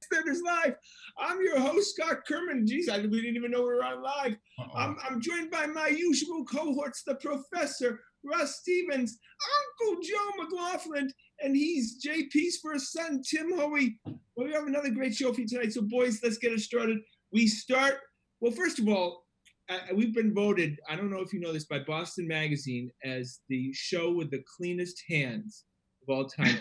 Grandstanders Live. I'm your host, Scott Kerman. Geez, we didn't even know we were on live. Uh-oh. I'm joined by my usual cohorts, the Professor, Russ Stevens, Uncle Joe McLaughlin, and he's JP's first son, Tim Hoey. Well, we have another great show for you tonight. So, boys, let's get it started. We start, well, first of all, we've been voted, I don't know if you know this, by Boston Magazine as the show with the cleanest hands of all time.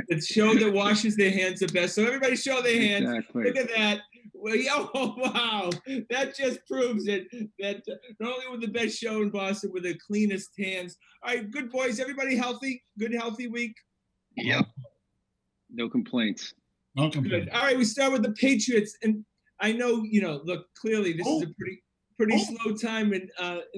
The show that washes their hands the best. So everybody show their hands. Exactly. Look at that. Well, oh, wow. That just proves it. That not only with the best show in Boston, with the cleanest hands. All right, good boys. Everybody healthy? Good, healthy week? Yep. No complaints. No complaints. Good. All right, we start with the Patriots. And I know, look, clearly this is a pretty slow time in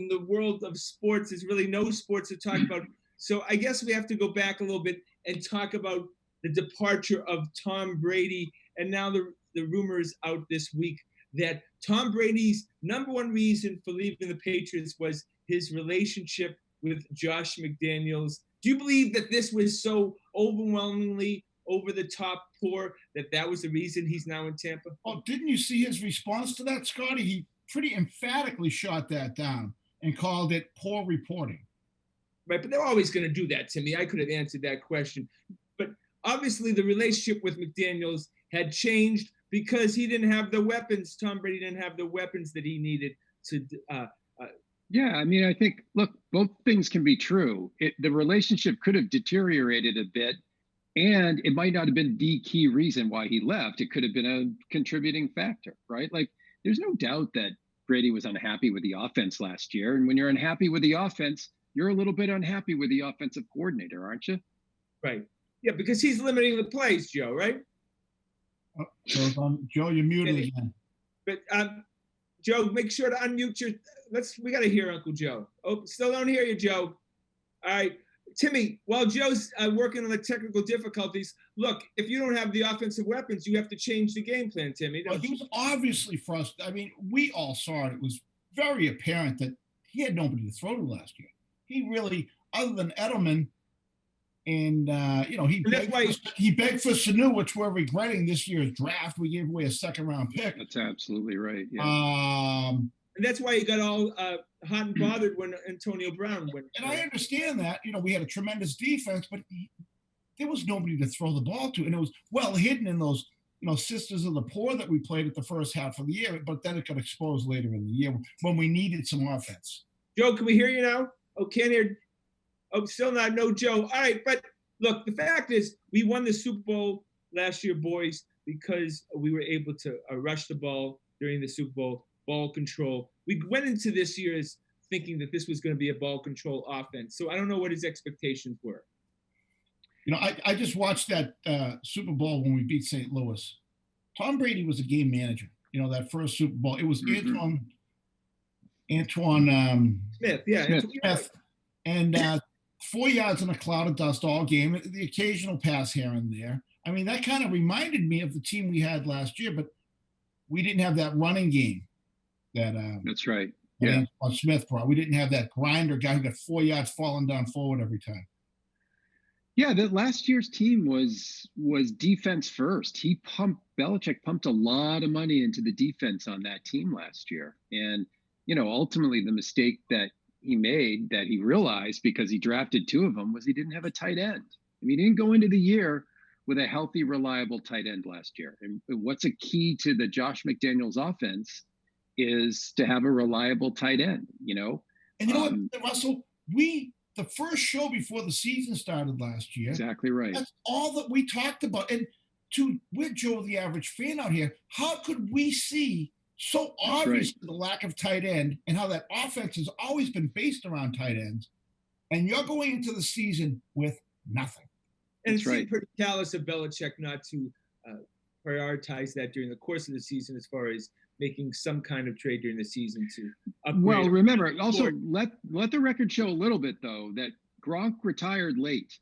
the world of sports. There's really no sports to talk about. So I guess we have to go back a little bit and talk about the departure of Tom Brady. And now the rumors out this week that Tom Brady's number one reason for leaving the Patriots was his relationship with Josh McDaniels. Do you believe that this was so overwhelmingly over the top poor that was the reason he's now in Tampa? Oh, didn't you see his response to that, Scotty? He pretty emphatically shot that down and called it poor reporting. Right, but they're always going to do that to me. I could have answered that question. But obviously the relationship with McDaniels had changed because he didn't have the weapons. Tom Brady didn't have the weapons that he needed to. Yeah, I mean, I think, look, both things can be true. The relationship could have deteriorated a bit, and it might not have been the key reason why he left. It could have been a contributing factor, right? Like, there's no doubt that Brady was unhappy with the offense last year. And when you're unhappy with the offense, you're a little bit unhappy with the offensive coordinator, aren't you? Right. Yeah, because he's limiting the plays, Joe, right? Oh, Joe, you're muted again. But Joe, make sure to unmute your. We got to hear Uncle Joe. Oh, still don't hear you, Joe. All right, Timmy. While Joe's working on the technical difficulties, look, if you don't have the offensive weapons, you have to change the game plan, Timmy. Well, he was obviously frustrated. I mean, we all saw it. It was very apparent that he had nobody to throw to last year. He really, other than Edelman, and he begged for Sanu, which we're regretting this year's draft. We gave away a second-round pick. That's absolutely right. Yeah. And that's why he got all hot and bothered when Antonio Brown went. And I understand that. We had a tremendous defense, but there was nobody to throw the ball to, and it was well hidden in those Sisters of the Poor that we played at the first half of the year. But then it got exposed later in the year when we needed some offense. Joe, can we hear you now? Oh, can't hear. Oh, still not. No, Joe. All right. But look, the fact is we won the Super Bowl last year, boys, because we were able to rush the ball during the Super Bowl, ball control. We went into this year as thinking that this was going to be a ball control offense. So I don't know what his expectations were. I just watched that Super Bowl when we beat St. Louis. Tom Brady was a game manager. That first Super Bowl. It was Antoine Smith. Yeah. Smith. And 4 yards in a cloud of dust all game, the occasional pass here and there. I mean, that kind of reminded me of the team we had last year, but we didn't have that running game that's right. Yeah. Smith brought. We didn't have that grinder guy who got 4 yards falling down forward every time. Yeah, that last year's team was defense first. Belichick pumped a lot of money into the defense on that team last year. And, ultimately the mistake that he made, that he realized because he drafted two of them, was he didn't have a tight end. I mean, he didn't go into the year with a healthy, reliable tight end last year. And what's a key to the Josh McDaniels offense is to have a reliable tight end, And you know what, Russell? The first show before the season started last year. Exactly right. That's all that we talked about. And we're Joe, the average fan out here. How could we see so obviously the lack of tight end and how that offense has always been based around tight ends, and you're going into the season with nothing? And it's pretty callous of Belichick not to prioritize that during the course of the season as far as making some kind of trade during the season to upgrade. Well, remember, also let the record show a little bit, though, that Gronk retired late,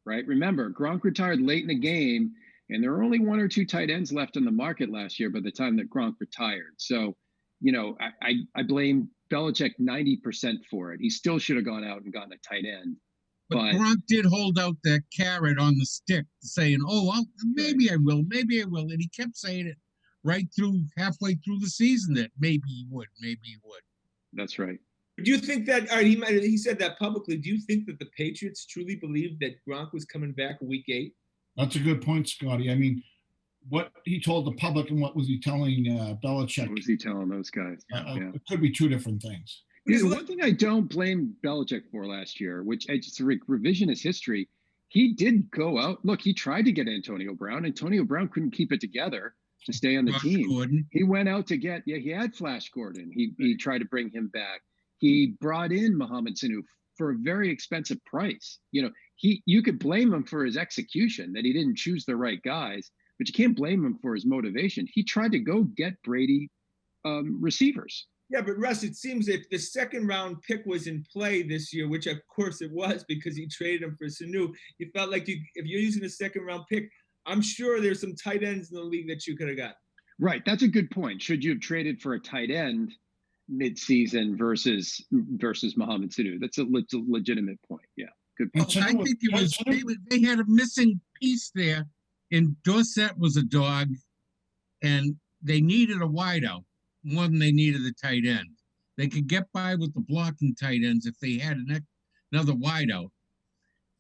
right? Remember, Gronk retired late in the game, and there were only one or two tight ends left in the market last year by the time that Gronk retired. So, I blame Belichick 90% for it. He still should have gone out and gotten a tight end. But Gronk did hold out that carrot on the stick, saying, maybe I will, and he kept saying it halfway through the season that maybe he would. That's right. Do you think that, he said that publicly, do you think that the Patriots truly believed that Gronk was coming back week 8? That's a good point, Scotty. I mean, what he told the public and what was he telling Belichick? What was he telling those guys? It could be two different things. One thing I don't blame Belichick for last year, which it's a revisionist history, he did go out. Look, he tried to get Antonio Brown. Antonio Brown couldn't keep it together to stay on the team. Gordon. He went out to get, he had Flash Gordon. He tried to bring him back. He brought in Mohamed Sanu for a very expensive price. You could blame him for his execution, that he didn't choose the right guys, but you can't blame him for his motivation. He tried to go get Brady receivers. Yeah, but Russ, it seems if the second round pick was in play this year, which of course it was because he traded him for Sanu, you felt like if you're using a second round pick, I'm sure there's some tight ends in the league that you could have got. Right. That's a good point. Should you have traded for a tight end mid-season versus Mohamed Sanu? That's a legitimate point. Yeah. Good point. I think it was they had a missing piece there, and Dorsett was a dog, and they needed a wideout more than they needed a tight end. They could get by with the blocking tight ends if they had another wideout.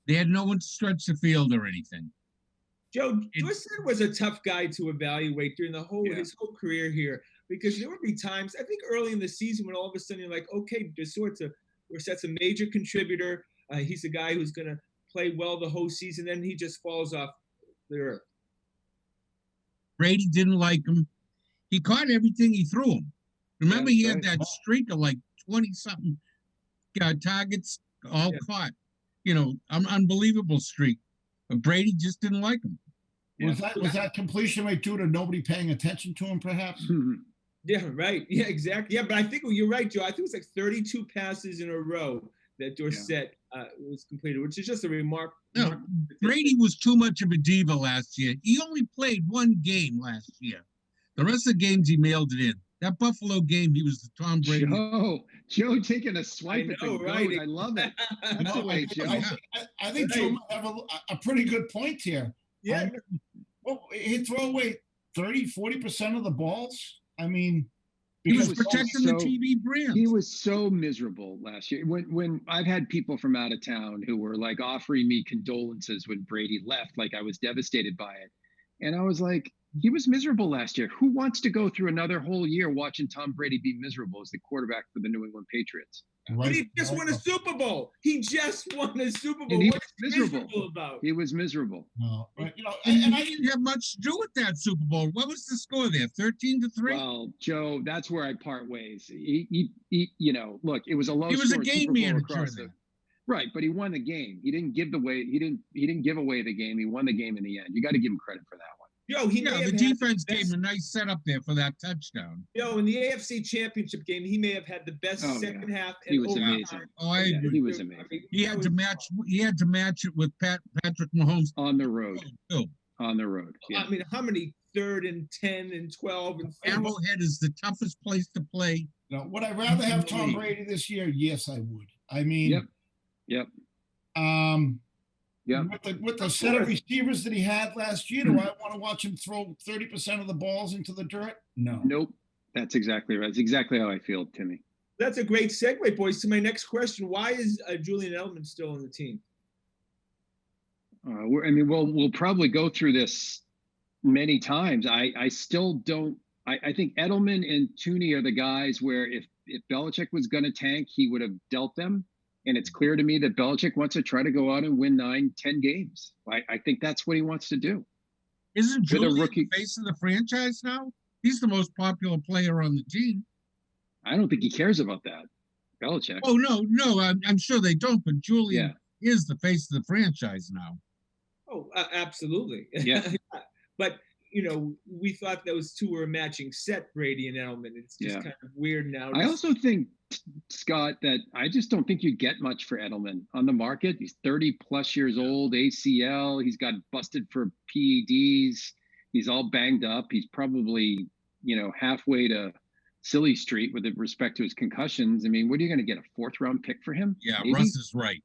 They had no one to stretch the field or anything. Joe, Dorsett was a tough guy to evaluate during his whole career here, because there would be times, I think early in the season, when all of a sudden you're like, okay, Dorsett's a major contributor. He's a guy who's going to play well the whole season. Then he just falls off the earth. Brady didn't like him. He caught everything he threw him. Remember, he had that streak of like 20-something targets all caught. Unbelievable streak. But Brady just didn't like him. Was that completion rate due to nobody paying attention to him, perhaps? Mm-hmm. Yeah, right. Yeah, exactly. Yeah, but I think you're right, Joe. I think it was like 32 passes in a row that Dorsett was completed, which is just a remark. No, Brady was too much of a diva last year. He only played one game last year. The rest of the games, he mailed it in. That Buffalo game, he was the Tom Brady. Joe taking a swipe at the goat. I love it. That's the way, Joe. I think Joe might have a pretty good point here. Yeah. He'd throw away 30-40% of the balls. I mean, he was protecting the TV brand. He was so miserable last year. When I've had people from out of town who were like offering me condolences when Brady left, like I was devastated by it. And I was like, he was miserable last year. Who wants to go through another whole year watching Tom Brady be miserable as the quarterback for the New England Patriots? But he just won a Super Bowl. He just won a Super Bowl. And he was miserable about? He was miserable. No, and I didn't have much to do with that Super Bowl. What was the score there? 13-3. Well, Joe, that's where I part ways. He look, it was a low. He was a game manager. Right, but he won the game. He didn't give He didn't give away the game. He won the game in the end. You got to give him credit for that one. The defense gave him a nice setup there for that touchdown. In the AFC Championship game, he may have had the best second half. He was amazing. I agree. He was amazing. He had to match it with Patrick Mahomes on the road. On the road. Yeah. I mean, how many 3rd and 10 and 12 and 4? Arrowhead is the toughest place to play. Would I rather have Tom Brady this year? Yes, I would. I mean, Yep. With the set of receivers that he had last year, do I want to watch him throw 30% of the balls into the dirt? No. Nope. That's exactly right. That's exactly how I feel, Timmy. That's a great segue, boys, to my next question. Why is Julian Edelman still on the team? We'll probably go through this many times. I still don't. I think Edelman and Tooney are the guys where if Belichick was going to tank, he would have dealt them. And it's clear to me that Belichick wants to try to go out and win 9-10 games. I think that's what he wants to do. Isn't Julian the face of the franchise now? He's the most popular player on the team. I don't think he cares about that, Belichick. Oh, no, I'm sure they don't, but Julian is the face of the franchise now. Oh, absolutely. Yeah. But, we thought those two were a matching set, Brady and Edelman. It's just kind of weird now. I also think, Scott, that I just don't think you get much for Edelman on the market. He's 30-plus years old, ACL. He's got busted for PEDs. He's all banged up. He's probably, halfway to silly street with respect to his concussions. I mean, what are you going to get, a 4th-round pick for him? Yeah, maybe? Russ is right.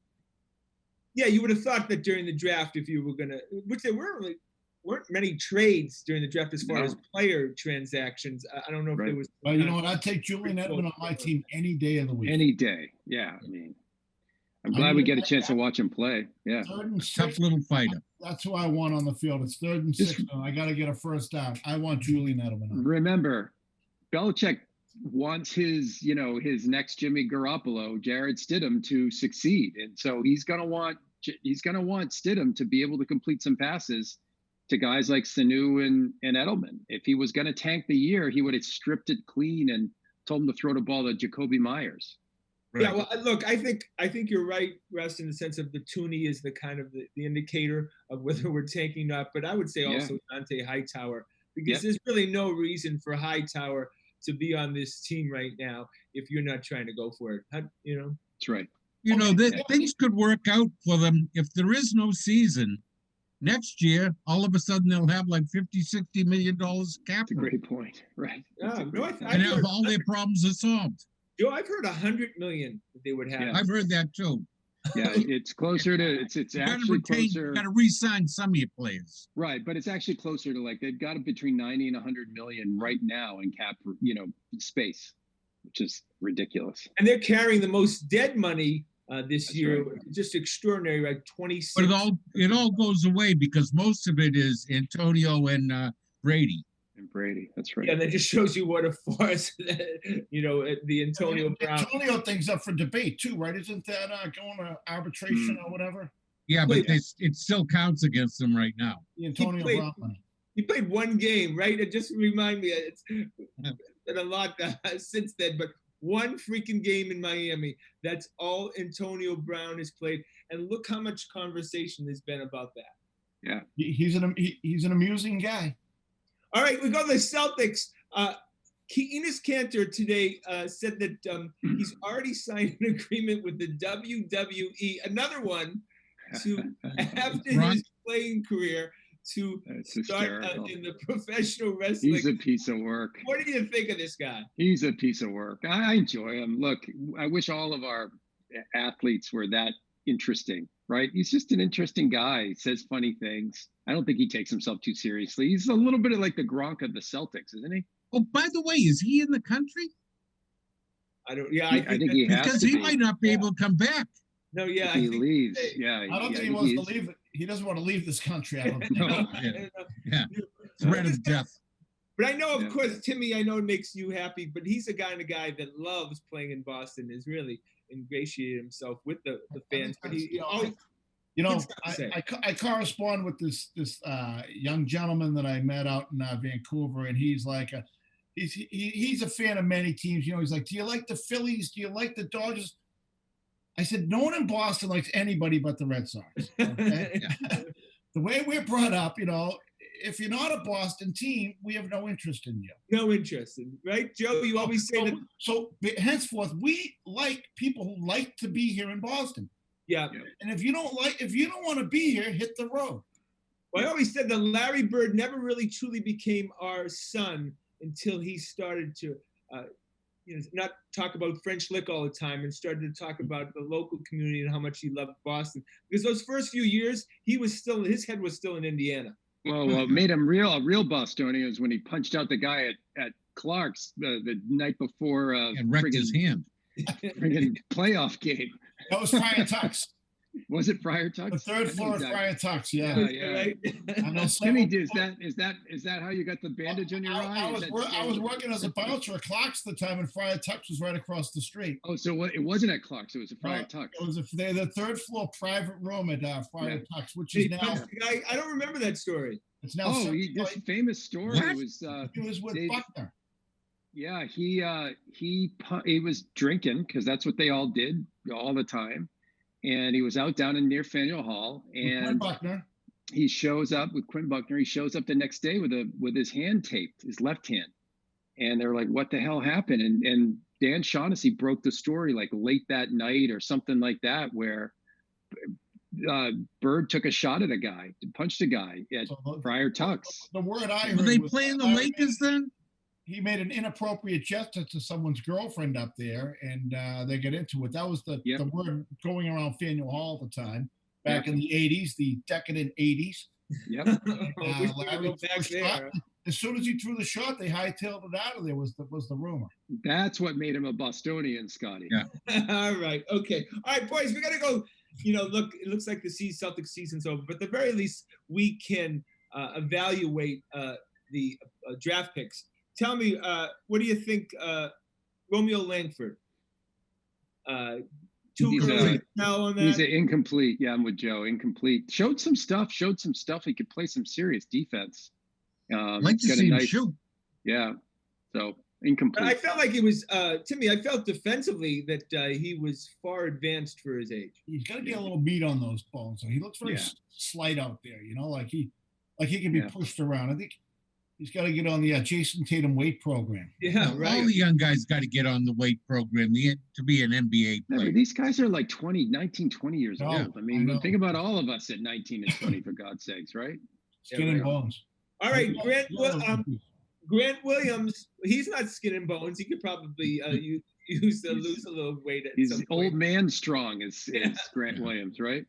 Yeah, you would have thought that during the draft, if you were gonna, which there weren't many trades during the draft as far as player transactions. I don't know if there was. Well, you know what? I'd take Julian Edelman on my team any day of the week. Any day. Yeah, I mean, I'm glad we get a chance to watch him play. Yeah. Third and six, tough little fighter. That's who I want on the field. It's 3rd and 6. I got to get a first down. I want Julian Edelman. Remember, Belichick wants his next Jimmy Garoppolo, Jared Stidham, to succeed, and so he's gonna want Stidham to be able to complete some passes to guys like Sanu and Edelman. If he was going to tank the year, he would have stripped it clean and told him to throw the ball to Jacoby Myers. Right. Yeah, well, look, I think you're right, Russ, in the sense of the Tooney is the kind of the indicator of whether we're tanking or not. But I would say also Dante Hightower, because there's really no reason for Hightower to be on this team right now if you're not trying to go for it. That's right. Things could work out for them if there is no season. Next year, all of a sudden, they'll have like $50-60 million capital. That's a great point. Right. And have all their problems are solved. Joe, I've heard $100 million that they would have. Yeah. I've heard that too. Yeah, it's closer to it's actually closer. You got to re-sign some of your players. Right, but it's actually closer to they've got between 90 and 100 million right now in cap, space, which is ridiculous. And they're carrying the most dead money this year, right. Just extraordinary, right? 26. But it all goes away because most of it is Antonio and Brady. And Brady, that's right. Yeah, that just shows you what a farce, the Antonio Brown. Antonio thing's up for debate too, right? Isn't that going to arbitration or whatever? Yeah, but it still counts against them right now. The Antonio Brown money. He played one game, right? It just remind me, it's been a lot since then, but one freaking game in Miami. That's all Antonio Brown has played. And look how much conversation there's been about that. Yeah. He's an amusing guy. All right, we go to the Celtics. Enes Kanter today said that he's already signed an agreement with the WWE, another one, to after his playing career to start in the professional wrestling. He's a piece of work. What do you think of this guy? He's a piece of work. I enjoy him. Look, I wish all of our athletes were that interesting, right? He's just an interesting guy. He says funny things. I don't think he takes himself too seriously. He's a little bit of like the Gronk of the Celtics, isn't he? Oh, by the way, is he in the country? I don't. Yeah, I think he has because he might not be able to come back. No, yeah, he leaves. I don't think he wants to leave. He doesn't want to leave this country. I don't think. No. Yeah. Threat of death. But I know, of course, Timmy, I know it makes you happy, but he's a kind of guy that loves playing in Boston, has really ingratiated himself with the fans. But I correspond with this young gentleman that I met out in Vancouver, and he's like he's a fan of many teams. He's like, do you like the Phillies? Do you like the Dodgers? I said, no one in Boston likes anybody but the Red Sox. Okay? The way we're brought up, if you're not a Boston team, we have no interest in you. No interest in, right, Joe? You always say that. So henceforth, we like people who like to be here in Boston. Yeah. And if you don't want to be here, hit the road. Well, I always said that Larry Bird never really truly became our son until he started to, not talk about French lick all the time and started to talk about the local community and how much he loved Boston. Because those first few years, his head was still in Indiana. Well, what made him a real Bostonian was when he punched out the guy at Clark's the night before and wrecked his hand. Friggin' playoff game. That was Friar Tuck's. Was it Friar Tuck's? The third floor of Friar Tuck's, yeah. Right? I know. Timmy, is that how you got the bandage on your eye? I was working as a bouncer at Clark's the time, and Friar Tuck's was right across the street. Oh, so it wasn't at Clark's; it was a Friar Tuck's. It was the third floor private room at Friar Tuck's, which is now. I don't remember that story. It's now. This famous story was. He was with Buckner. Yeah, he was drinking because that's what they all did all the time. And he was out down in near Faneuil Hall, and he shows up with Quinn Buckner. He shows up the next day with his hand taped, his left hand, and they're like, "What the hell happened?" And Dan Shaughnessy broke the story like late that night or something like that, where Bird took a shot at a guy, punched a guy at Friar Tuck's. The word I heard. Were they playing the Lakers then? He made an inappropriate gesture to someone's girlfriend up there, and they get into it. That was the word going around Faneuil Hall at the time. back in the 80s, the decadent 80s. Yep. Larry back there. As soon as he threw the shot, they hightailed it out of there. Was the rumor? That's what made him a Bostonian, Scotty. Yeah. All right. Okay. All right, boys. We gotta go. Look. It looks like the Celtics season's over, but at the very least, we can evaluate the draft picks. Tell me, what do you think, Romeo Langford? He's an incomplete. Yeah, I'm with Joe. Incomplete. Showed some stuff. He could play some serious defense. Like to see him shoot. Yeah. So incomplete. I felt like it was Timmy. I felt defensively that he was far advanced for his age. He's got to get a little meat on those bones. So he looks very slight out there. Like he can be pushed around. I think he's got to get on the Jason Tatum weight program. Yeah, right. All the young guys got to get on the weight program to be an NBA player. These guys are like 19, 20 years old. I mean, think about all of us at 19 and 20, for God's sakes, right? Skin and bones. All right, Grant Williams, he's not skin and bones. He could probably lose a little weight at some point. He's old man strong is Grant Williams, right?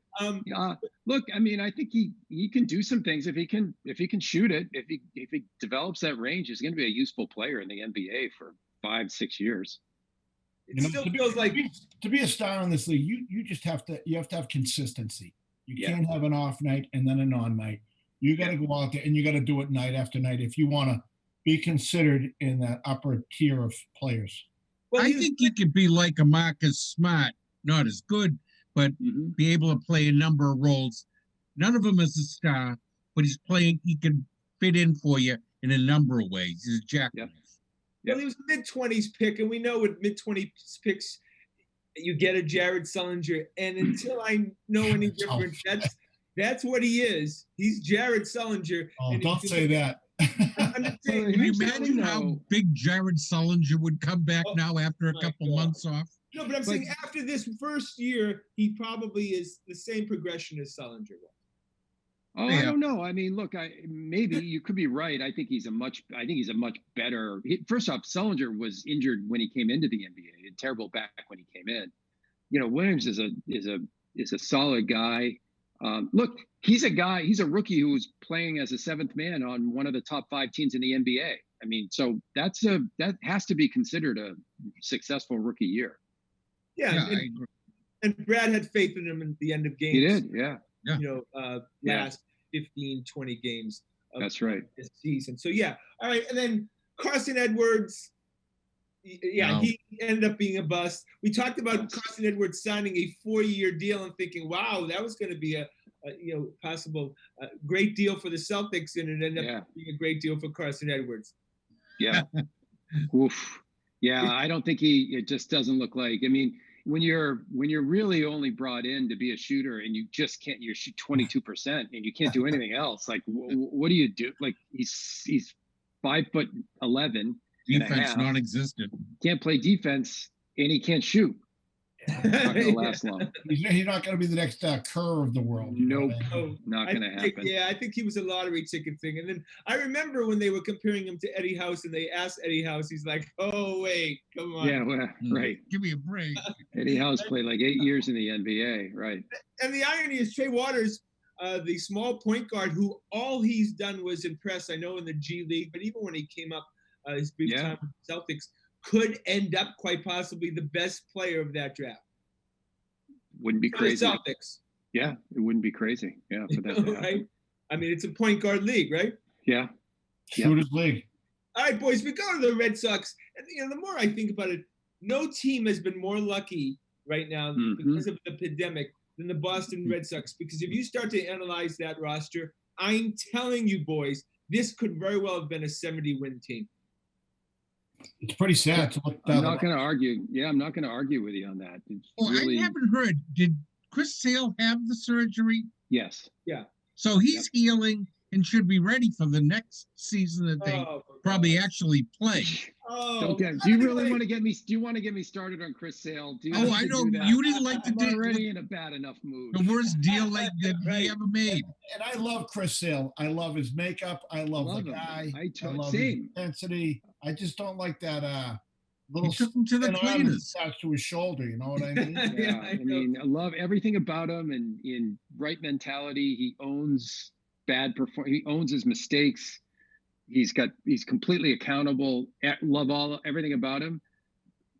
Look, I mean, I think he can do some things if he can shoot it. If he develops that range, he's going to be a useful player in the NBA for 5-6 years. It still feels like to be a star in this league, you have to have consistency. You can't have an off night and then an on night. You got to go out there and you got to do it night after night if you want to be considered in that upper tier of players. Well, I think he could be like a Marcus Smart, not as good, but be able to play a number of roles. None of them is a star, but he can fit in for you in a number of ways. He's a jack. Well, he was a mid-20s pick, and we know with mid-20s picks, you get a Jared Sullinger. And until I know any different, that's what he is. He's Jared Sullinger. Oh, don't say that. Can you imagine how big Jared Sullinger would come back now after a couple months off? No, but I'm saying after this first year, he probably is the same progression as Sullinger was. Oh, I don't know. I mean, look, maybe you could be right. I think he's a much better. First off, Sullinger was injured when he came into the NBA. He had terrible back when he came in. Williams is a solid guy. Look, he's a rookie who was playing as a seventh man on one of the top 5 teams in the NBA. I mean, so that has to be considered a successful rookie year. Yeah, I agree. And Brad had faith in him at the end of games. He did, yeah. Last 15, 20 games of that's right. This season. So, all right. And then Carson Edwards, he ended up being a bust. We talked about Carson Edwards signing a 4-year deal and thinking, wow, that was going to be a possible great deal for the Celtics, and it ended up being a great deal for Carson Edwards. Yeah. Oof. Yeah, I don't think it just doesn't look like. I mean, when you're really only brought in to be a shooter and you just can't, you shoot 22% and you can't do anything else. Like, what do you do? Like, he's 5'11". Defense non-existent. Can't play defense and he can't shoot. Not going to last long. He's not going to be the next Kerr of the world. Nope, not going to happen. I think he was a lottery ticket thing. And then I remember when they were comparing him to Eddie House, and they asked Eddie House, he's like, "Oh wait, come on." Yeah, well, right. Give me a break. Eddie House played like 8 years in the NBA, right? And the irony is, Trey Waters, the small point guard, who all he's done was impress. I know in the G League, but even when he came up, his brief time with the Celtics, could end up quite possibly the best player of that draft. Wouldn't be crazy. For the Celtics. Yeah, it wouldn't be crazy. Yeah, for that to happen. Right? I mean, it's a point guard league, right? Yeah. Shooters league. All right, boys, we go to the Red Sox. And the more I think about it, no team has been more lucky right now because of the pandemic than the Boston Red Sox. Because if you start to analyze that roster, I'm telling you, boys, this could very well have been a 70-win team. It's pretty sad to look I'm not going to argue. Yeah, I'm not going to argue with you on that. I haven't heard. Did Chris Sale have the surgery? Yes. Yeah. So he's healing and should be ready for the next season that they probably actually play. Do you really want to get me? Do you want to get me started on Chris Sale? I don't. You didn't like the deal. I'm already in a bad enough mood. The worst deal that he ever made. And I love Chris Sale. I love his makeup. I love the guy. I love his intensity. I just don't like that little He took him to the thin arm cleaners. attached to his shoulder. You know what I mean? Yeah, I mean, I love everything about him, and in right mentality, he owns he owns his mistakes. He's completely accountable. Love everything about him.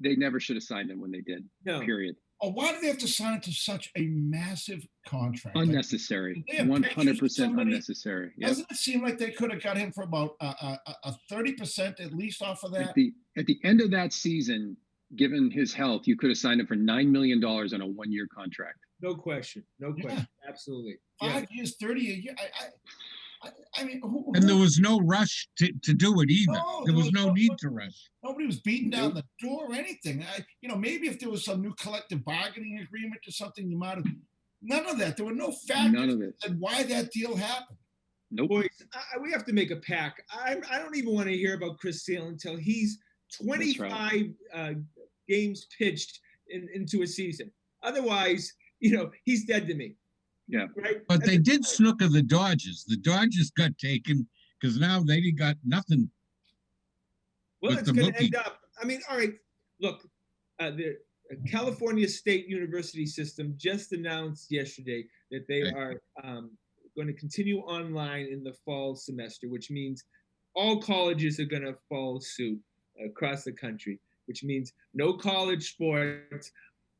They never should have signed him when they did. No. Period. Oh, why do they have to sign to such a massive contract? Unnecessary. 100% unnecessary. Yep. Doesn't it seem like they could have got him for about a 30% at least off of that? At the end of that season, given his health, you could have signed him for $9 million on a 1-year contract. No question. No question. Yeah. Absolutely. 5 years, 30 a year. I mean, and there was no rush to do it either. There was no need to rush. Nobody was beating down the door or anything. Maybe if there was some new collective bargaining agreement or something, you might have. None of that. There were no factors that said why that deal happened. Nope. Boys, we have to make a pact. I don't even want to hear about Chris Sale until he's 25 games pitched into a season. Otherwise, he's dead to me. Yeah. Right. But they did snooker the Dodgers. The Dodgers got taken because now they got nothing. Well, it's going to end up. I mean, all right. Look, the California State University system just announced yesterday that they are going to continue online in the fall semester, which means all colleges are going to follow suit across the country, which means no college sports.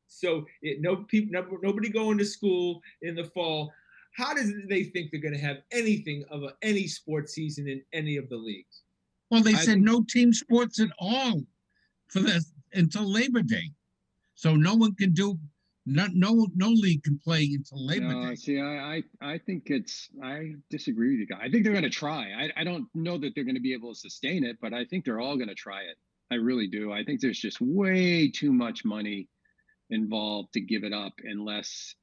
So nobody going to school in the fall. How do they think they're going to have anything of any sports season in any of the leagues? Well, they said no team sports at all for this until Labor Day. So no one can do no league can play until Labor Day. See, I think I disagree with you guys. I think they're going to try. I don't know that they're going to be able to sustain it, but I think they're all going to try it. I really do. I think there's just way too much money involved to give it up unless,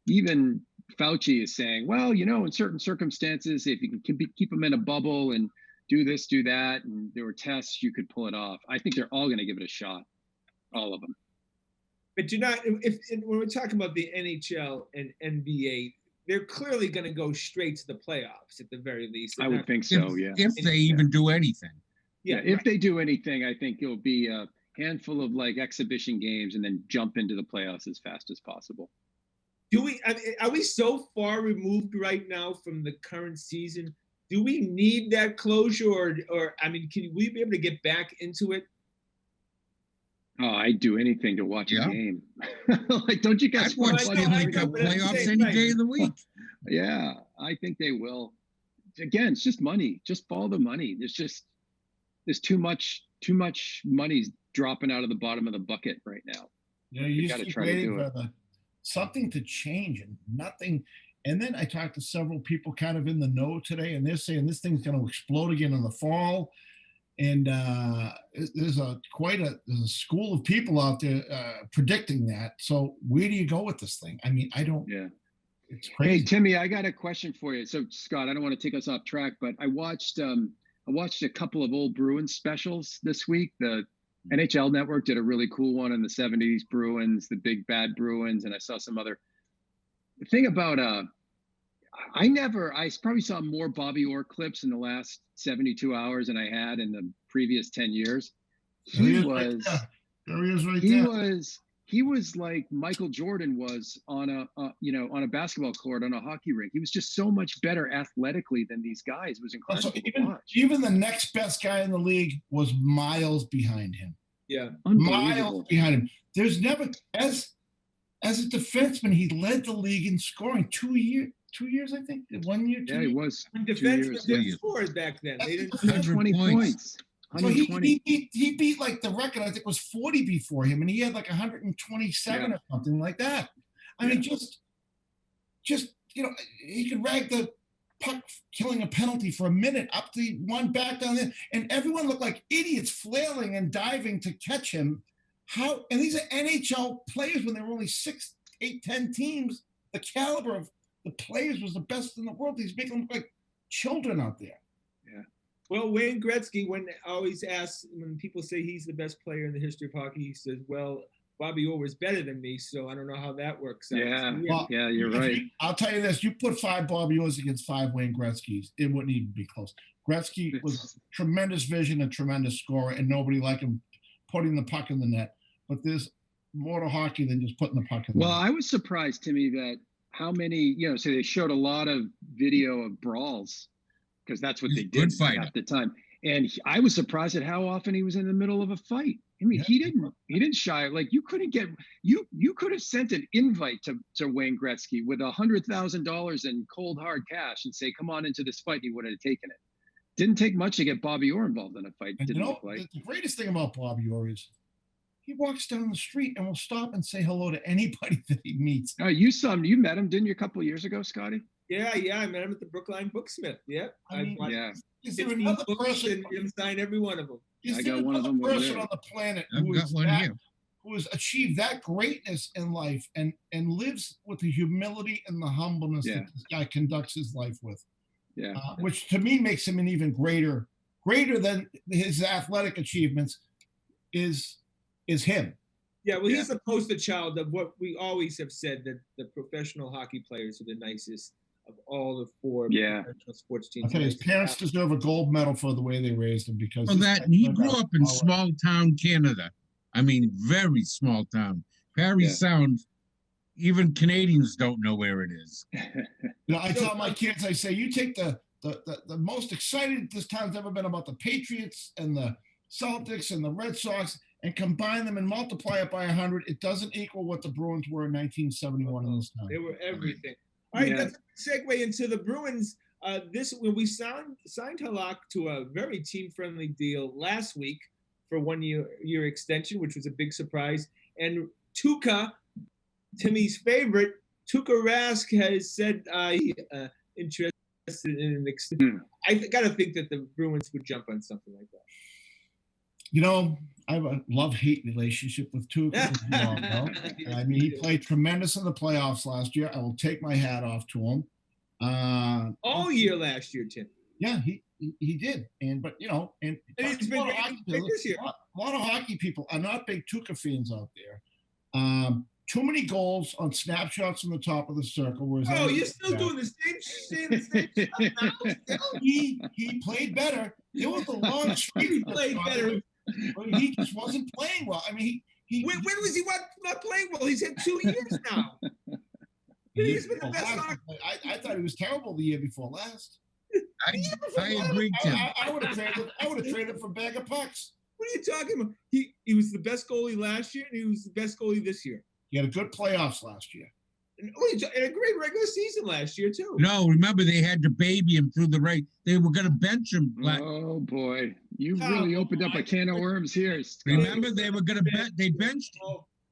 even Fauci is saying, well, in certain circumstances, if you can keep them in a bubble and do this, do that, and there were tests, you could pull it off. I think they're all going to give it a shot, all of them. But when we're talking about the NHL and NBA, they're clearly going to go straight to the playoffs at the very least. I would think so, yeah. If they even do anything. Yeah, if they do anything, I think it'll be a handful of exhibition games and then jump into the playoffs as fast as possible. Are we so far removed right now from the current season? Do we need that closure, or can we be able to get back into it? Oh, I'd do anything to watch a game. Don't you guys watch Stanley Cup playoffs any day of the week? Yeah, I think they will. Again, it's just money. Just follow the money. There's too much money dropping out of the bottom of the bucket right now. You got to try to do it. Something to change and nothing. And then I talked to several people kind of in the know today, and they're saying this thing's going to explode again in the fall. And there's a school of people out there predicting that. So where do you go with this thing? I mean, I don't. Yeah. It's crazy. Hey, Timmy, I got a question for you. So, Scott, I don't want to take us off track, but I watched a couple of old Bruins specials this week. The NHL Network did a really cool one on the 70s Bruins, the big bad Bruins, and I saw some other. The thing about I probably saw more Bobby Orr clips in the last 72 hours than I had in the previous 10 years. He was like Michael Jordan was on a basketball court on a hockey rink. He was just so much better athletically than these guys. It was incredible. So even the next best guy in the league was miles behind him. Yeah, miles behind him. There's never as a defenseman, he led the league in scoring 2 years, I think. 1 year, 2 years. Yeah, he was. Defensemen didn't score back then. They didn't 120 points. So he beat like the record, I think was 40 before him, and he had like 127 or something like that. I mean, just he could rag the puck killing a penalty for a minute up the one back down there, and everyone looked like idiots flailing and diving to catch him. How? And these are NHL players when there were only 6, 8, 10 teams. The caliber of the players was the best in the world. These make them look like children out there. Yeah. Well, Wayne Gretzky, when people say he's the best player in the history of hockey, he says, well, Bobby Orr was better than me, so I don't know how that works out. Yeah, you're right. I'll tell you this, you put 5 Bobby Orrs against 5 Wayne Gretzkys, it wouldn't even be close. Gretzky was tremendous vision and tremendous scorer, and nobody like him putting the puck in the net, but there's more to hockey than just putting the puck in the Well, net. I was surprised, Timmy, that how many, so they showed a lot of video of brawls because that's what they did at the time. And I was surprised at how often he was in the middle of a fight. I mean, he didn't shy. Like you couldn't get, you could have sent an invite to Wayne Gretzky with $100,000 in cold hard cash and say, come on into this fight. He would have taken it. Didn't take much to get Bobby Orr involved in a fight. And didn't look like. The greatest thing about Bobby Orr is he walks down the street and will stop and say hello to anybody that he meets. Oh, you met him, didn't you, a couple of years ago, Scotty? Yeah, I met him at the Brookline Booksmith. Yeah, I mean, yeah. Is there another person? And sign every one of them. Is there another person on the planet who has achieved that greatness in life and lives with the humility and the humbleness that this guy conducts his life with? Yeah, which to me makes him an even greater than his athletic achievements is him. Yeah, well, he's the poster child of what we always have said, that the professional hockey players are the nicest of all the four professional sports teams. Okay, his parents deserve a gold medal for the way they raised him because he grew up in small town Canada. I mean, very small town. Parry Sound. Even Canadians don't know where it is. I tell my kids, I say, you take the most excited this town's ever been about the Patriots and the Celtics and the Red Sox and combine them and multiply it by 100. It doesn't equal what the Bruins were in 1971 in this town. They were everything. All right, let's segue into the Bruins. When we signed Halak to a very team-friendly deal last week for 1 year extension, which was a big surprise. And Tuukka, Timmy's favorite, Tuukka Rask, has said he's interested in an extension. I got to think that the Bruins would jump on something like that. I have a love-hate relationship with Tuukka. I mean, he played tremendous in the playoffs last year. I will take my hat off to him. All year last year, Tim. Yeah, he did. And it's been a lot of hockey people are not big Tuukka fans out there. Too many goals on snapshots from the top of the circle. You're still doing the same stuff now? He played better. There was a long streak. He played better. He just wasn't playing well. I mean, when was he not playing well? He's had 2 years now. He's been the best. I thought he was terrible the year before last. I agree, Tim. I would have traded him for a bag of pucks. What are you talking about? He was the best goalie last year, and he was the best goalie this year. He had a good playoffs last year. And a great regular season last year, too. No, remember, they had to baby him through the race. They were going to bench him. Oh, boy. You really opened up a can of worms here. Remember, they were going to they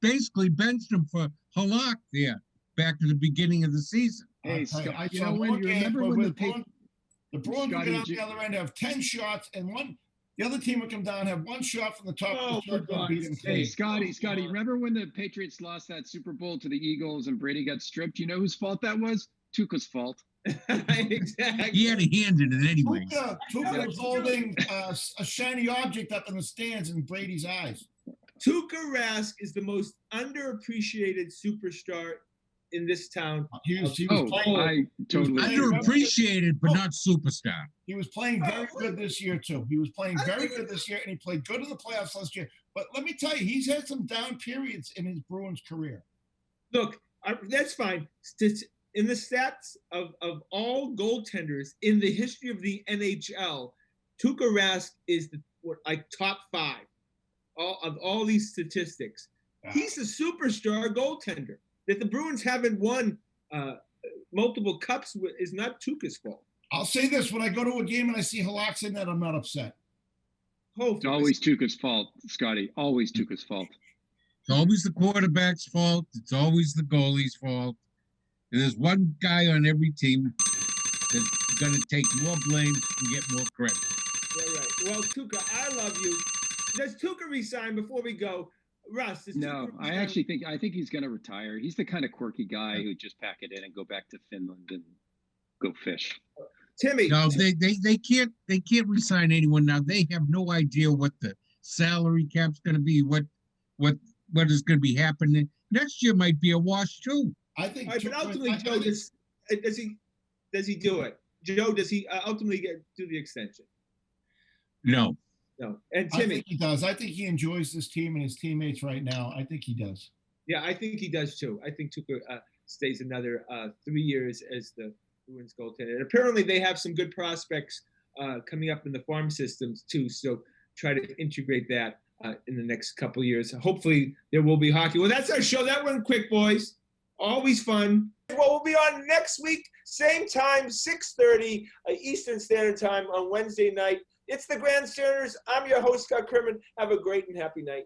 basically benched him for Halak there back at the beginning of the season. Hey, Scott, the Bruins would get out the other end, have 10 shots, and the other team would come down, have one shot from the top of the circle and beat him. Hey, Scotty, remember when the Patriots lost that Super Bowl to the Eagles and Brady got stripped? You know whose fault that was? Tuukka's fault. Exactly. He had a hand in it anyway. Tuukka was holding a shiny object up in the stands in Brady's eyes. Tuukka Rask is the most underappreciated superstar in this town. He was playing, underappreciated, but not superstar. He was playing very good this year, too. He was playing very good this year, and he played good in the playoffs last year. But let me tell you, he's had some down periods in his Bruins career. Look, that's fine. In the stats of all goaltenders in the history of the NHL, Tuukka Rask is top 5 of all these statistics. Yeah. He's a superstar goaltender. That the Bruins haven't won multiple cups is not Tuukka's fault. I'll say this: when I go to a game and I see Halak in that, I'm not upset. It's always Tuukka's fault, Scotty. Always Tuukka's fault. It's always the quarterback's fault. It's always the goalie's fault. And there's one guy on every team that's going to take more blame and get more credit. Yeah, right. Well, Tuukka, I love you. Does Tuukka resign before we go? Russ, no, I think he's going to retire. He's the kind of quirky guy who just pack it in and go back to Finland and go fish. Timmy, no, they can't resign anyone now. They have no idea what the salary cap's going to be. What is going to be happening next year might be a wash too. I think. But ultimately, Joe, does he do it? Joe, does he ultimately do the extension? No. No. And I Timmy. think he does. I think he enjoys this team and his teammates right now. I think he does. Yeah, I think he does too. I think Tuukka stays another 3 years as the Bruins goaltender. And apparently they have some good prospects coming up in the farm systems too. So try to integrate that in the next couple of years. Hopefully there will be hockey. Well, that's our show. That went quick, boys. Always fun. Well, we'll be on next week, same time, 6:30 Eastern Standard Time on Wednesday night. It's the Grandstanders. I'm your host, Scott Kerman. Have a great and happy night.